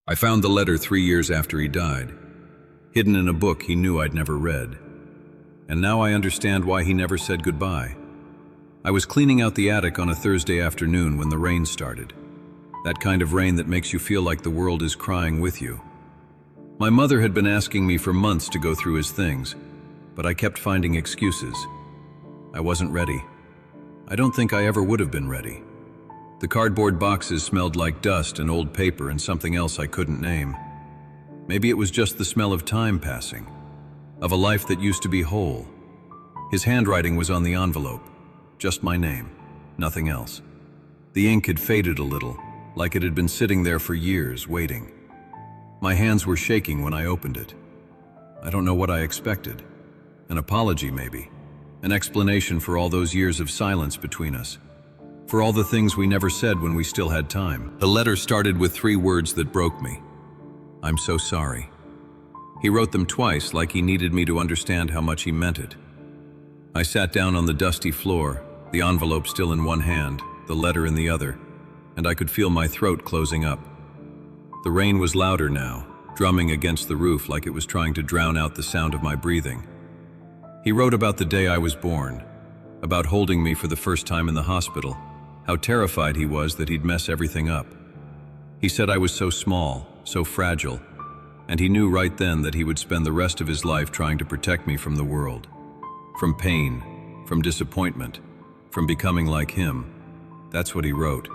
I found the letter 3 years after he died, hidden in a book he knew I'd never read. And now I understand why he never said goodbye. I was cleaning out the attic on a Thursday afternoon when the rain started. That kind of rain that makes you feel like the world is crying with you. My mother had been asking me for months to go through his things, but I kept finding excuses. I wasn't ready. I don't think I ever would have been ready. The cardboard boxes smelled like dust and old paper and something else I couldn't name. Maybe it was just the smell of time passing, of a life that used to be whole. His handwriting was on the envelope, just my name, nothing else. The ink had faded a little, like it had been sitting there for years, waiting. My hands were shaking when I opened it. I don't know what I expected. An apology, maybe. An explanation for all those years of silence between us. For all the things we never said when we still had time. The letter started with 3 words that broke me. I'm so sorry. He wrote them twice, like he needed me to understand how much he meant it. I sat down on the dusty floor, the envelope still in one hand, the letter in the other, and I could feel my throat closing up. The rain was louder now, drumming against the roof like it was trying to drown out the sound of my breathing. He wrote about the day I was born, about holding me for the first time in the hospital, how terrified he was that he'd mess everything up. He said I was so small, so fragile, and he knew right then that he would spend the rest of his life trying to protect me from the world, from pain, from disappointment, from becoming like him. That's what he wrote.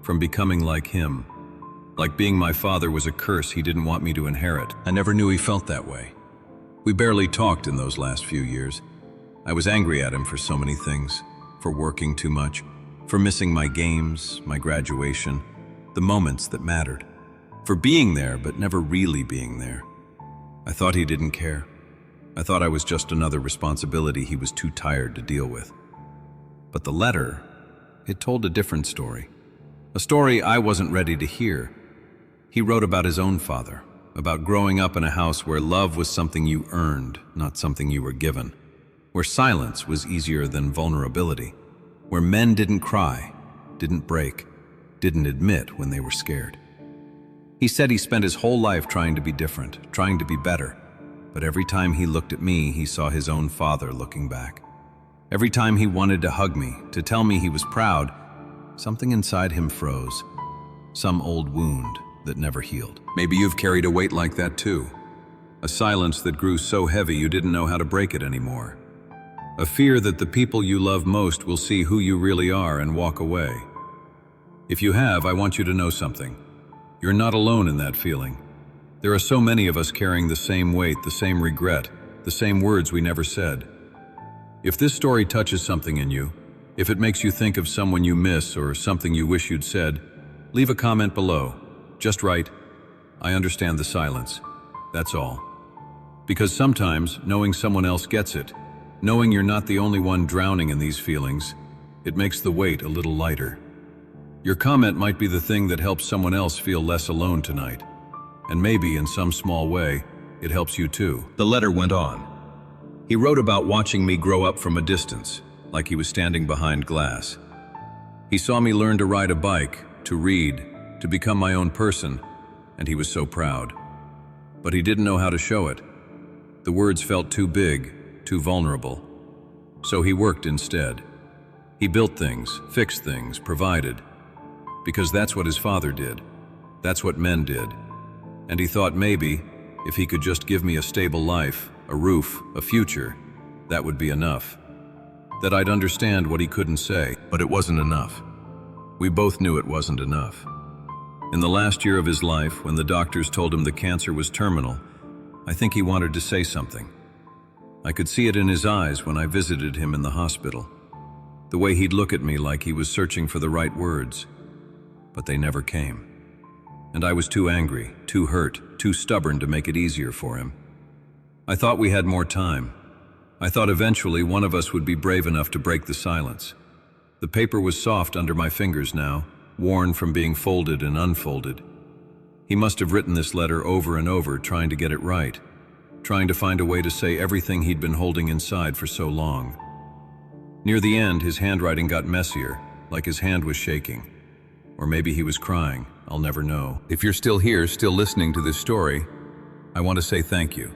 From becoming like him. Like being my father was a curse he didn't want me to inherit. I never knew he felt that way. We barely talked in those last few years. I was angry at him for so many things, for working too much, for missing my games, my graduation, the moments that mattered, for being there but never really being there. I thought he didn't care. I thought I was just another responsibility he was too tired to deal with. But the letter, it told a different story. A story I wasn't ready to hear. He wrote about his own father, about growing up in a house where love was something you earned, not something you were given, where silence was easier than vulnerability, where men didn't cry, didn't break, didn't admit when they were scared. He said he spent his whole life trying to be different, trying to be better, but every time he looked at me, he saw his own father looking back. Every time he wanted to hug me, to tell me he was proud, something inside him froze, some old wound that never healed. Maybe you've carried a weight like that too, a silence that grew so heavy you didn't know how to break it anymore. A fear that the people you love most will see who you really are and walk away. If you have, I want you to know something. You're not alone in that feeling. There are so many of us carrying the same weight, the same regret, the same words we never said. If this story touches something in you, if it makes you think of someone you miss or something you wish you'd said, leave a comment below. Just write, I understand the silence. That's all. Because sometimes knowing someone else gets it, knowing you're not the only one drowning in these feelings, it makes the weight a little lighter. Your comment might be the thing that helps someone else feel less alone tonight. And maybe in some small way, it helps you too. The letter went on. He wrote about watching me grow up from a distance, like he was standing behind glass. He saw me learn to ride a bike, to read, to become my own person, and he was so proud. But he didn't know how to show it. The words felt too big, too vulnerable. So he worked instead. He built things, fixed things, provided. Because that's what his father did. That's what men did. And he thought maybe, if he could just give me a stable life, a roof, a future, that would be enough. That I'd understand what he couldn't say, but it wasn't enough. We both knew it wasn't enough. In the last year of his life, when the doctors told him the cancer was terminal, I think he wanted to say something. I could see it in his eyes when I visited him in the hospital. The way he'd look at me like he was searching for the right words. But they never came. And I was too angry, too hurt, too stubborn to make it easier for him. I thought we had more time. I thought eventually one of us would be brave enough to break the silence. The paper was soft under my fingers now, worn from being folded and unfolded. He must have written this letter over and over, trying to get it right, trying to find a way to say everything he'd been holding inside for so long. Near the end, his handwriting got messier, like his hand was shaking. Or maybe he was crying, I'll never know. If you're still here, still listening to this story, I want to say thank you.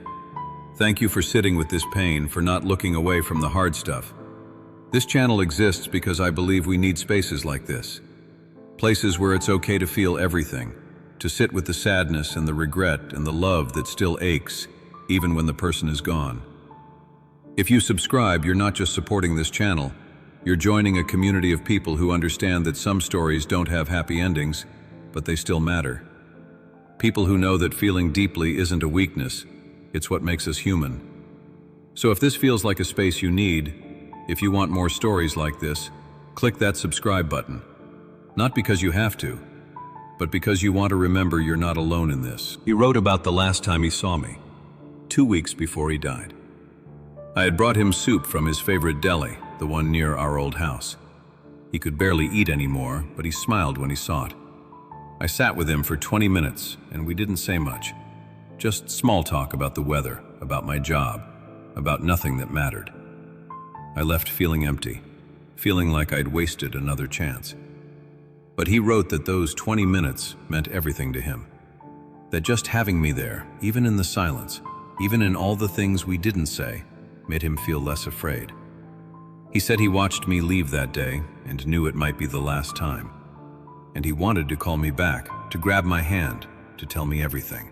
Thank you for sitting with this pain, for not looking away from the hard stuff. This channel exists because I believe we need spaces like this. Places where it's okay to feel everything, to sit with the sadness and the regret and the love that still aches, even when the person is gone. If you subscribe, you're not just supporting this channel, you're joining a community of people who understand that some stories don't have happy endings, but they still matter. People who know that feeling deeply isn't a weakness, it's what makes us human. So if this feels like a space you need, if you want more stories like this, click that subscribe button. Not because you have to, but because you want to remember you're not alone in this. He wrote about the last time he saw me, 2 weeks before he died. I had brought him soup from his favorite deli, the one near our old house. He could barely eat anymore, but he smiled when he saw it. I sat with him for 20 minutes, and we didn't say much. Just small talk about the weather, about my job, about nothing that mattered. I left feeling empty, feeling like I'd wasted another chance. But he wrote that those 20 minutes meant everything to him. That just having me there, even in the silence, even in all the things we didn't say, made him feel less afraid. He said he watched me leave that day and knew it might be the last time. And he wanted to call me back, to grab my hand, to tell me everything.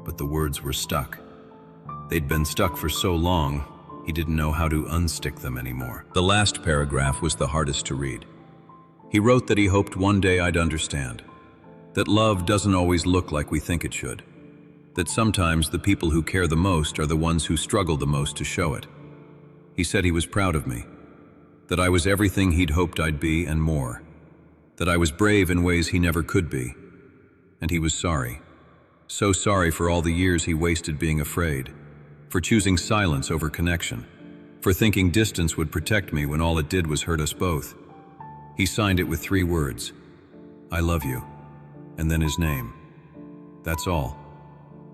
But the words were stuck. They'd been stuck for so long, he didn't know how to unstick them anymore. The last paragraph was the hardest to read. He wrote that he hoped one day I'd understand, that love doesn't always look like we think it should, that sometimes the people who care the most are the ones who struggle the most to show it. He said he was proud of me, that I was everything he'd hoped I'd be and more, that I was brave in ways he never could be, and he was sorry. So sorry for all the years he wasted being afraid, for choosing silence over connection, for thinking distance would protect me when all it did was hurt us both. He signed it with 3 words, "I love you," and then his name. That's all.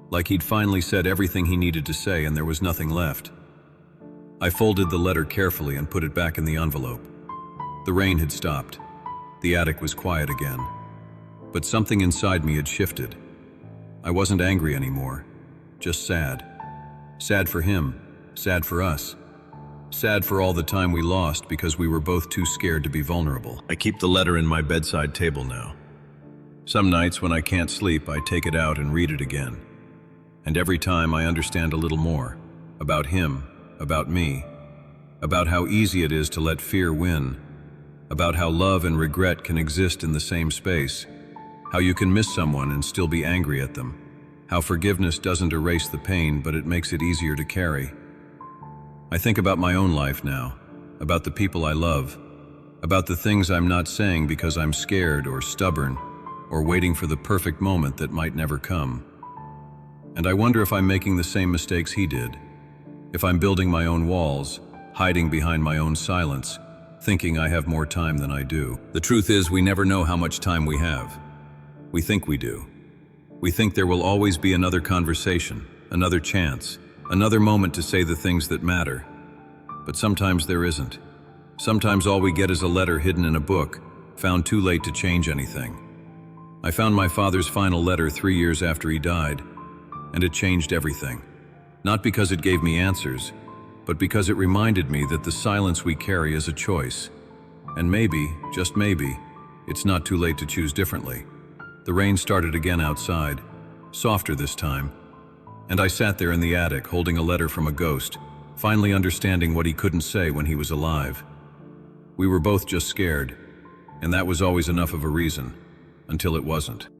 Like he'd finally said everything he needed to say and there was nothing left. I folded the letter carefully and put it back in the envelope. The rain had stopped. The attic was quiet again. But something inside me had shifted. I wasn't angry anymore, just sad. Sad for him, sad for us. Sad for all the time we lost because we were both too scared to be vulnerable. I keep the letter in my bedside table now. Some nights when I can't sleep, I take it out and read it again. And every time I understand a little more about him, about me, about how easy it is to let fear win, about how love and regret can exist in the same space, how you can miss someone and still be angry at them, how forgiveness doesn't erase the pain, but it makes it easier to carry. I think about my own life now, about the people I love, about the things I'm not saying because I'm scared or stubborn or waiting for the perfect moment that might never come. And I wonder if I'm making the same mistakes he did, if I'm building my own walls, hiding behind my own silence, thinking I have more time than I do. The truth is, we never know how much time we have. We think we do. We think there will always be another conversation, another chance, another moment to say the things that matter. But sometimes there isn't. Sometimes all we get is a letter hidden in a book, found too late to change anything. I found my father's final letter 3 years after he died, and it changed everything. Not because it gave me answers, but because it reminded me that the silence we carry is a choice. And maybe, just maybe, it's not too late to choose differently. The rain started again outside, softer this time, and I sat there in the attic holding a letter from a ghost, finally understanding what he couldn't say when he was alive. We were both just scared, and that was always enough of a reason, until it wasn't.